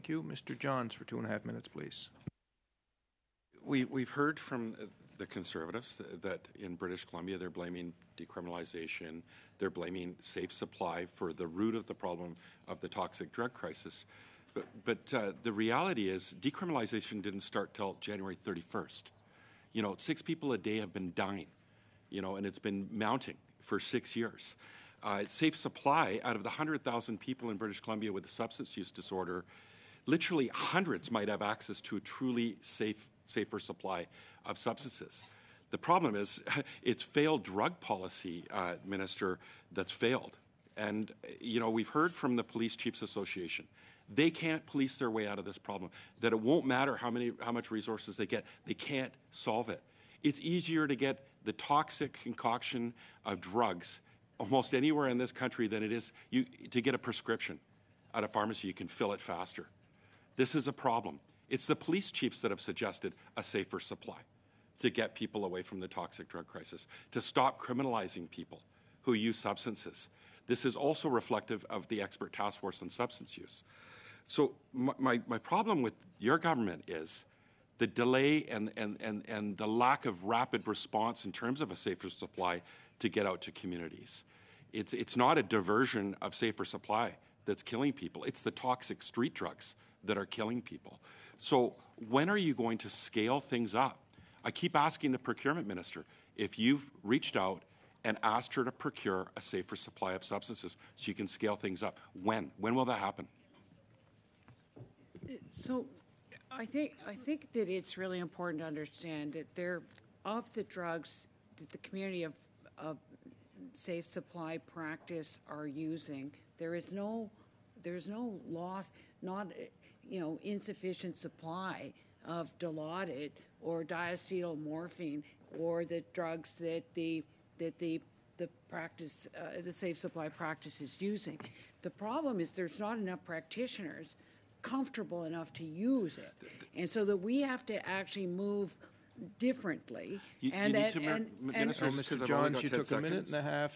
Thank you. Mr. Johns for 2.5 minutes, please. We've heard from the Conservatives that in British Columbia they're blaming decriminalization, they're blaming safe supply for the root of the problem of the toxic drug crisis. But the reality is decriminalization didn't start till January 31st. 6 people a day have been dying, and it's been mounting for 6 years. Safe supply, out of the 100,000 people in British Columbia with a substance use disorder, literally hundreds might have access to a truly safer supply of substances. The problem is it's failed drug policy, Minister, that's failed. And, we've heard from the Police Chiefs Association. They can't police their way out of this problem, that it won't matter how much resources they get. They can't solve it. It's easier to get the toxic concoction of drugs almost anywhere in this country than it is to get a prescription at a pharmacy. You can fill it faster. This is a problem. It's the police chiefs that have suggested a safer supply to get people away from the toxic drug crisis, to stop criminalizing people who use substances. This is also reflective of the expert task force on substance use. So my problem with your government is the delay and the lack of rapid response in terms of a safer supply to get out to communities. It's not a diversion of safer supply that's killing people. It's the toxic street drugs that are killing people. So when are you going to scale things up? I keep asking the procurement minister if you've reached out and asked her to procure a safer supply of substances so you can scale things up. When? When will that happen? So I think that it's really important to understand that of the drugs that the community of safe supply practice are using, there's no loss, not insufficient supply of Dilaudid or diacetylmorphine or the drugs that the safe supply practice is using. The problem is there's not enough practitioners comfortable enough to use it, and so that we have to actually move differently. Mr. Johns, you took 1.5 minutes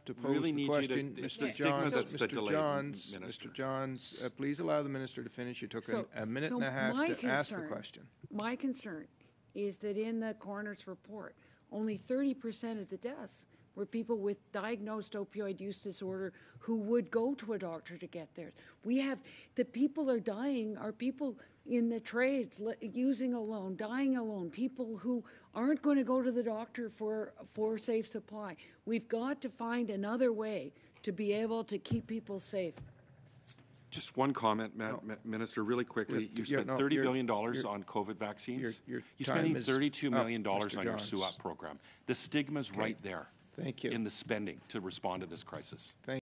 to pose the question. Mr. Johns, please allow the minister to finish. You took 1.5 minutes to ask the question. My concern is that in the coroner's report, only 30% of the deaths were people with diagnosed opioid use disorder who would go to a doctor to get theirs. The people are dying are people in the trades, using alone, dying alone, people who aren't going to go to the doctor for safe supply. We've got to find another way to be able to keep people safe. Just one comment, Minister, really quickly. You spent $30 billion on COVID vaccines. You're spending $32 million on your SUAP program. The stigma's right there. Thank you. In the spending to respond to this crisis.